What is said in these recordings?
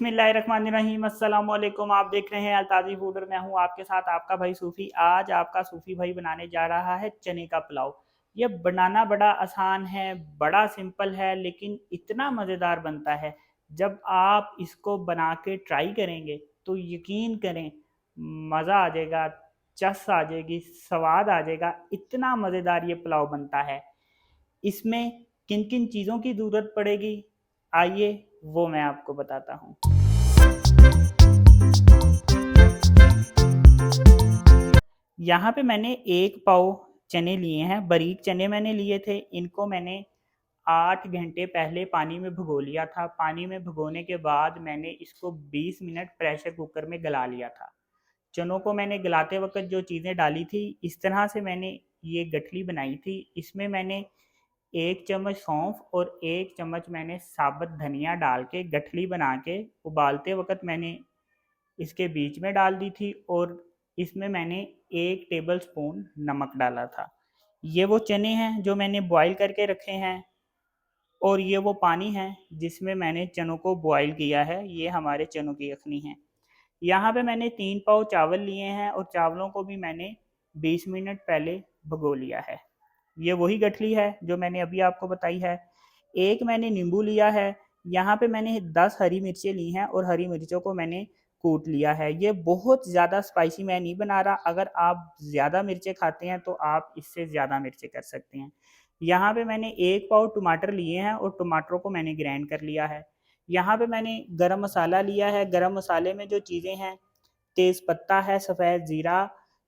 बिस्मिल्लाहिर्रहमानिर्रहीम अस्सलाम वालेकुम। आप देख रहे हैं अल्ताजी फूड और मैं हूं आपके साथ आपका भाई सूफ़ी। आज आपका सूफ़ी भाई बनाने जा रहा है चने का पुलाव। ये बनाना बड़ा आसान है, बड़ा सिंपल है, लेकिन इतना मज़ेदार बनता है। जब आप इसको बना के ट्राई करेंगे तो यकीन करें मज़ा आ जाएगा, चस आ जाएगी, स्वाद आ जाएगा। इतना मज़ेदार ये पुलाव बनता है। इसमें किन किन चीज़ों की ज़रूरत पड़ेगी, आइए वो मैं आपको बताता हूँ। यहाँ पे मैंने 1 पाव चने लिए हैं, बारीक चने मैंने लिए थे। इनको मैंने 8 घंटे पहले पानी में भिगो लिया था। पानी में भिगोने के बाद मैंने इसको 20 मिनट प्रेशर कुकर में गला लिया था। चनों को मैंने गलाते वक्त जो चीज़ें डाली थी, इस तरह से मैंने ये गठली बनाई थी। इसमें मैंने 1 चम्मच सौंफ और 1 चम्मच मैंने साबुत धनिया डाल के गठली बना के उबालते वक्त मैंने इसके बीच में डाल दी थी और इसमें मैंने 1 टेबल स्पून नमक डाला था। ये वो चने हैं जो मैंने बॉईल करके रखे हैं और ये वो पानी है जिसमें मैंने चनों को बॉईल किया है। ये हमारे चनों की यखनी है। यहाँ पे मैंने 3 पाव चावल लिए हैं और चावलों को भी मैंने 20 मिनट पहले भिगो लिया है। ये वही गठली है जो मैंने अभी आपको बताई है। एक मैंने नींबू लिया है। यहाँ पे मैंने 10 हरी मिर्चें ली हैं और हरी मिर्चों को मैंने कूट लिया है। ये बहुत ज़्यादा स्पाइसी मैं नहीं बना रहा। अगर आप ज़्यादा मिर्चें खाते हैं तो आप इससे ज़्यादा मिर्चें कर सकते हैं। यहाँ पे मैंने 1 पाव टमाटर लिए हैं और टमाटरों को मैंने ग्राइंड कर लिया है। यहाँ पे मैंने गरम मसाला लिया है। गरम मसाले में जो चीज़ें हैं, तेज़ पत्ता है, सफ़ेद ज़ीरा,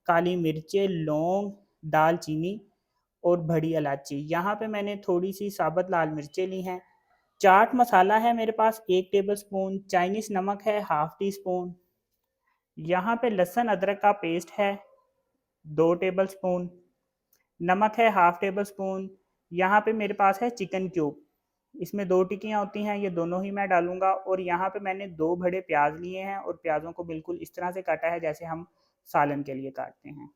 काली मिर्चें, लौंग, दालचीनी और बड़ी इलायची। यहाँ पे मैंने थोड़ी सी साबुत लाल मिर्चें ली हैं। चाट मसाला है मेरे पास 1 टेबल स्पून, चाइनीज़ नमक है हाफ़ टी स्पून। यहाँ पे लहसुन अदरक का पेस्ट है 2 टेबल स्पून, नमक है हाफ़ टेबल स्पून। यहाँ पे मेरे पास है चिकन क्यूब, इसमें 2 टिक्कियाँ होती हैं, ये दोनों ही मैं डालूँगा। और यहाँ पे मैंने 2 बड़े प्याज लिए हैं और प्याज़ों को बिल्कुल इस तरह से काटा है जैसे हम सालन के लिए काटते हैं।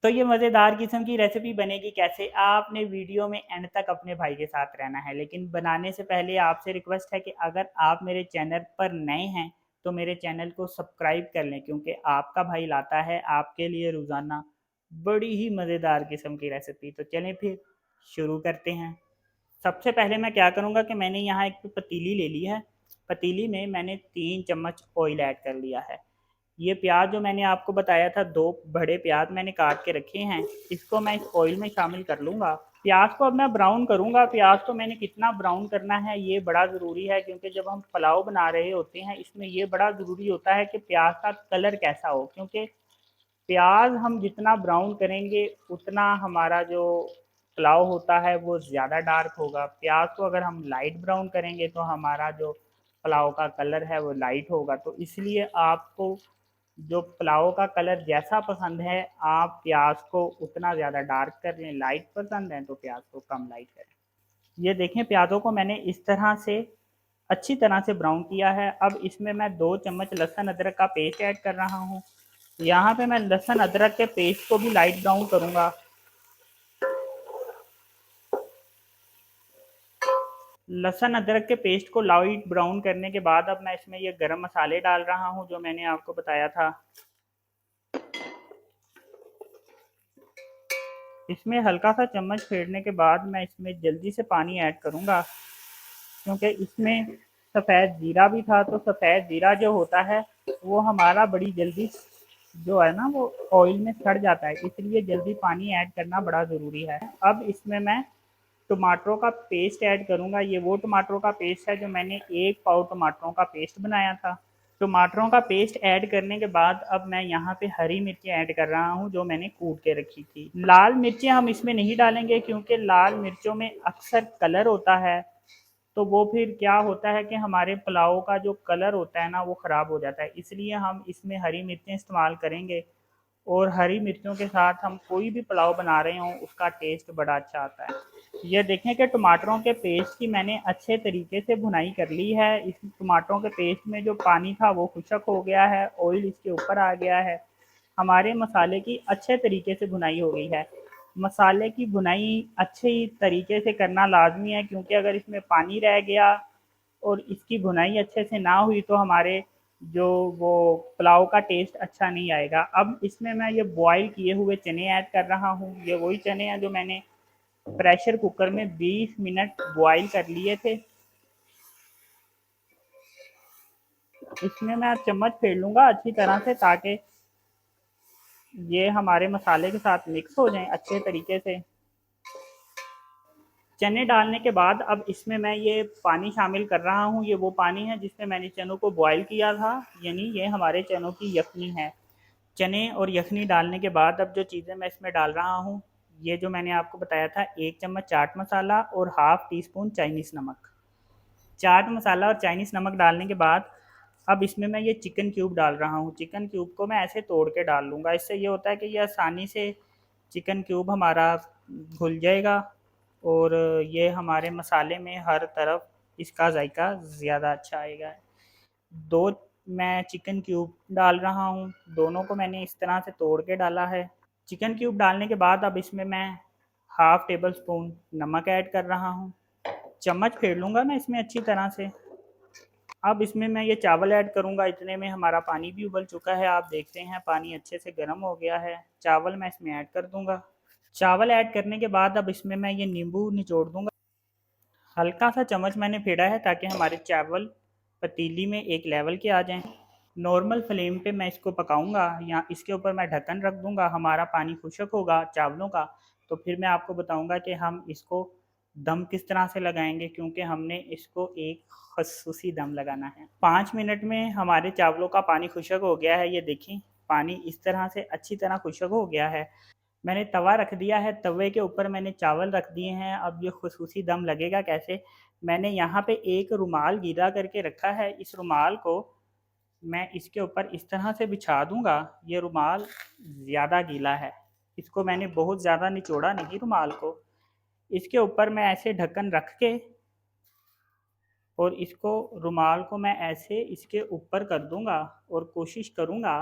तो ये मज़ेदार किस्म की रेसिपी बनेगी कैसे, आपने वीडियो में एंड तक अपने भाई के साथ रहना है। लेकिन बनाने से पहले आपसे रिक्वेस्ट है कि अगर आप मेरे चैनल पर नए हैं तो मेरे चैनल को सब्सक्राइब कर लें, क्योंकि आपका भाई लाता है आपके लिए रोज़ाना बड़ी ही मज़ेदार किस्म की रेसिपी। तो चलें फिर शुरू करते हैं। सबसे पहले मैं क्या करूँगा कि मैंने यहाँ एक पतीली ले ली है। पतीली में मैंने 3 चम्मच ऑयल ऐड कर लिया है। ये प्याज जो मैंने आपको बताया था, 2 बड़े प्याज मैंने काट के रखे हैं, इसको मैं इस ऑयल में शामिल कर लूँगा। प्याज को अब मैं ब्राउन करूँगा। प्याज को मैंने कितना ब्राउन करना है ये बड़ा ज़रूरी है, क्योंकि जब हम पुलाव बना रहे होते हैं इसमें ये बड़ा ज़रूरी होता है कि प्याज का कलर कैसा हो, क्योंकि प्याज हम जितना ब्राउन करेंगे उतना हमारा जो पुलाव होता है वो ज़्यादा डार्क होगा। प्याज को अगर हम लाइट ब्राउन करेंगे तो हमारा जो पुलाव का कलर है वो लाइट होगा। तो इसलिए आपको जो पुलाव का कलर जैसा पसंद है आप प्याज को उतना ज़्यादा डार्क कर लें, लाइट पसंद है तो प्याज को कम लाइट करें। ये देखें, प्याज़ों को मैंने इस तरह से अच्छी तरह से ब्राउन किया है। अब इसमें मैं 2 चम्मच लहसुन अदरक का पेस्ट ऐड कर रहा हूँ। यहाँ पे मैं लहसुन अदरक के पेस्ट को भी लाइट ब्राउन करूँगा। लहसुन अदरक के पेस्ट को लाइट ब्राउन करने के बाद अब मैं इसमें ये गरम मसाले डाल रहा हूँ जो मैंने आपको बताया था। इसमें हल्का सा चम्मच फेरने के बाद मैं इसमें जल्दी से पानी ऐड करूँगा, क्योंकि इसमें सफ़ेद ज़ीरा भी था। तो सफ़ेद ज़ीरा जो होता है वो हमारा बड़ी जल्दी जो है ना वो ऑयल में सड़ जाता है, इसलिए जल्दी पानी ऐड करना बड़ा ज़रूरी है। अब इसमें मैं टमाटरों का पेस्ट ऐड करूँगा। ये वो टमाटरों का पेस्ट है जो मैंने 1 पाव टमाटरों का पेस्ट बनाया था। टमाटरों का पेस्ट ऐड करने के बाद अब मैं यहाँ पे हरी मिर्चें ऐड कर रहा हूँ जो मैंने कूट के रखी थी। लाल मिर्चें हम इसमें नहीं डालेंगे, क्योंकि लाल मिर्चों में अक्सर कलर होता है, तो वो फिर क्या होता है कि हमारे पुलाव का जो कलर होता है ना वो ख़राब हो जाता है। इसलिए हम इसमें हरी मिर्चें इस्तेमाल करेंगे और हरी मिर्चों के साथ हम कोई भी पुलाव बना रहे हों उसका टेस्ट बड़ा अच्छा आता है। ये देखें कि टमाटरों के पेस्ट की मैंने अच्छे तरीके से भुनाई कर ली है। इस टमाटरों के पेस्ट में जो पानी था वो खुशक हो गया है, ऑयल इसके ऊपर आ गया है। हमारे मसाले की अच्छे तरीके से भुनाई हो गई है। मसाले की भुनाई अच्छे तरीके से करना लाजमी है, क्योंकि अगर इसमें पानी रह गया और इसकी भुनाई अच्छे से ना हुई तो हमारे जो वो पुलाव का टेस्ट अच्छा नहीं आएगा। अब इसमें मैं ये बॉईल किए हुए चने ऐड कर रहा हूँ। ये वही चने हैं जो मैंने प्रेशर कुकर में 20 मिनट बॉईल कर लिए थे। इसमें मैं चम्मच फेर लूँगा अच्छी तरह से, ताकि ये हमारे मसाले के साथ मिक्स हो जाएं अच्छे तरीके से। चने डालने के बाद अब इसमें मैं ये पानी शामिल कर रहा हूँ। ये वो पानी है जिसमें मैंने चनों को बॉईल किया था, यानी ये हमारे चनों की यखनी है। चने और यखनी डालने के बाद अब जो चीज़ें मैं इसमें डाल रहा हूँ, ये जो मैंने आपको बताया था, 1 चम्मच चाट मसाला और हाफ़ टी स्पून चाइनीज़ नमक। चाट मसाला और चाइनीज़ नमक डालने के बाद अब इसमें मैं ये चिकन क्यूब डाल रहा हूँ। चिकन क्यूब को मैं ऐसे तोड़ के डाल लूँगा। इससे ये होता है कि ये आसानी से चिकन क्यूब हमारा घुल जाएगा और ये हमारे मसाले में हर तरफ इसका जायका ज़्यादा अच्छा आएगा। दो मैं चिकन क्यूब डाल रहा हूँ, दोनों को मैंने इस तरह से तोड़ के डाला है। चिकन क्यूब डालने के बाद अब इसमें मैं हाफ़ टेबल स्पून नमक ऐड कर रहा हूँ। चम्मच फेर लूँगा मैं इसमें अच्छी तरह से। अब इसमें मैं ये चावल ऐड करूँगा। इतने में हमारा पानी भी उबल चुका है, आप देखते हैं पानी अच्छे से गर्म हो गया है। चावल मैं इसमें ऐड कर दूँगा। चावल ऐड करने के बाद अब इसमें मैं ये नींबू निचोड़ दूँगा। हल्का सा चम्मच मैंने फेरा है ताकि हमारे चावल पतीली में एक लेवल के आ जाएं। नॉर्मल फ्लेम पे मैं इसको पकाऊंगा, या इसके ऊपर मैं ढक्कन रख दूंगा। हमारा पानी खुश्क होगा चावलों का, तो फिर मैं आपको बताऊंगा कि हम इसको दम किस तरह से लगाएंगे, क्योंकि हमने इसको एक खसूसी दम लगाना है। 5 मिनट में हमारे चावलों का पानी खुश्क हो गया है। ये देखें, पानी इस तरह से अच्छी तरह खुश्क हो गया है। मैंने तवा रख दिया है, तवे के ऊपर मैंने चावल रख दिए हैं। अब ये खसूसी दम लगेगा कैसे, मैंने यहाँ पे एक रुमाल गीला करके रखा है। इस रुमाल को मैं इसके ऊपर इस तरह से बिछा दूंगा। ये रुमाल ज़्यादा गीला है, इसको मैंने बहुत ज़्यादा निचोड़ा नहीं रुमाल को। इसके ऊपर मैं ऐसे ढक्कन रख के और इसको रुमाल को मैं ऐसे इसके ऊपर कर दूंगा और कोशिश करूंगा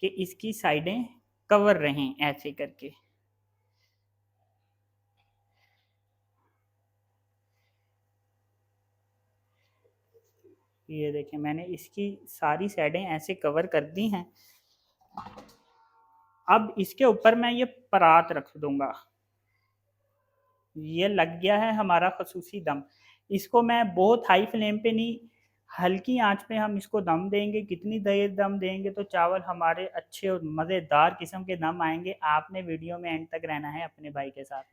कि इसकी साइडें कवर रहें ऐसे करके। ये देखें, मैंने इसकी सारी साइडें ऐसे कवर कर दी हैं। अब इसके ऊपर मैं ये परात रख दूंगा। ये लग गया है हमारा खसूसी दम। इसको मैं बहुत हाई फ्लेम पे नहीं, हल्की आंच पे हम इसको दम देंगे। कितनी देर दम देंगे तो चावल हमारे अच्छे और मज़ेदार किस्म के दम आएंगे। आपने वीडियो में एंड तक रहना है अपने भाई के साथ।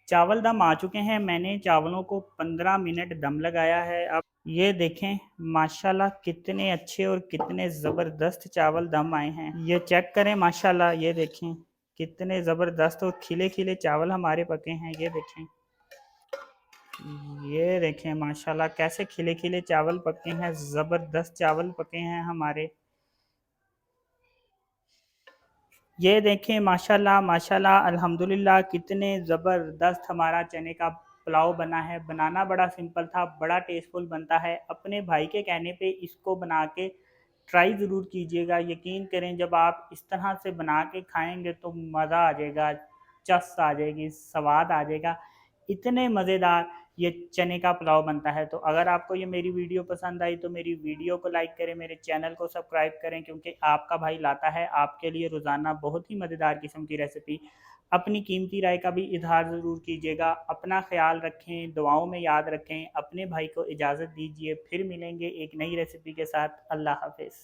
चावल दम आ चुके हैं, मैंने चावलों को 15 मिनट दम लगाया है। अब ये देखें माशाल्लाह कितने अच्छे और कितने ज़बरदस्त चावल दम आए हैं। ये चेक करें माशाल्लाह, ये देखें कितने ज़बरदस्त और खिले खिले चावल हमारे पके हैं। ये देखें, ये देखें माशाल्लाह कैसे खिले खिले चावल पके हैं, ज़बरदस्त चावल पके हैं हमारे। ये देखें माशाल्लाह माशाल्लाह अल्हम्दुलिल्लाह कितने ज़बरदस्त हमारा चने का पुलाव बना है। बनाना बड़ा सिंपल था, बड़ा टेस्टफुल बनता है। अपने भाई के कहने पे इसको बना के ट्राई ज़रूर कीजिएगा। यकीन करें, जब आप इस तरह से बना के खाएंगे तो मज़ा आ जाएगा, चस आ जाएगी, स्वाद आ जाएगा। इतने मज़ेदार ये चने का पुलाव बनता है। तो अगर आपको ये मेरी वीडियो पसंद आई तो मेरी वीडियो को लाइक करें, मेरे चैनल को सब्सक्राइब करें, क्योंकि आपका भाई लाता है आपके लिए रोज़ाना बहुत ही मज़ेदार किस्म की रेसिपी। अपनी कीमती राय का भी इजहार ज़रूर कीजिएगा। अपना ख्याल रखें, दुआओं में याद रखें। अपने भाई को इजाज़त दीजिए, फिर मिलेंगे एक नई रेसिपी के साथ। अल्लाह हाफ़िज़।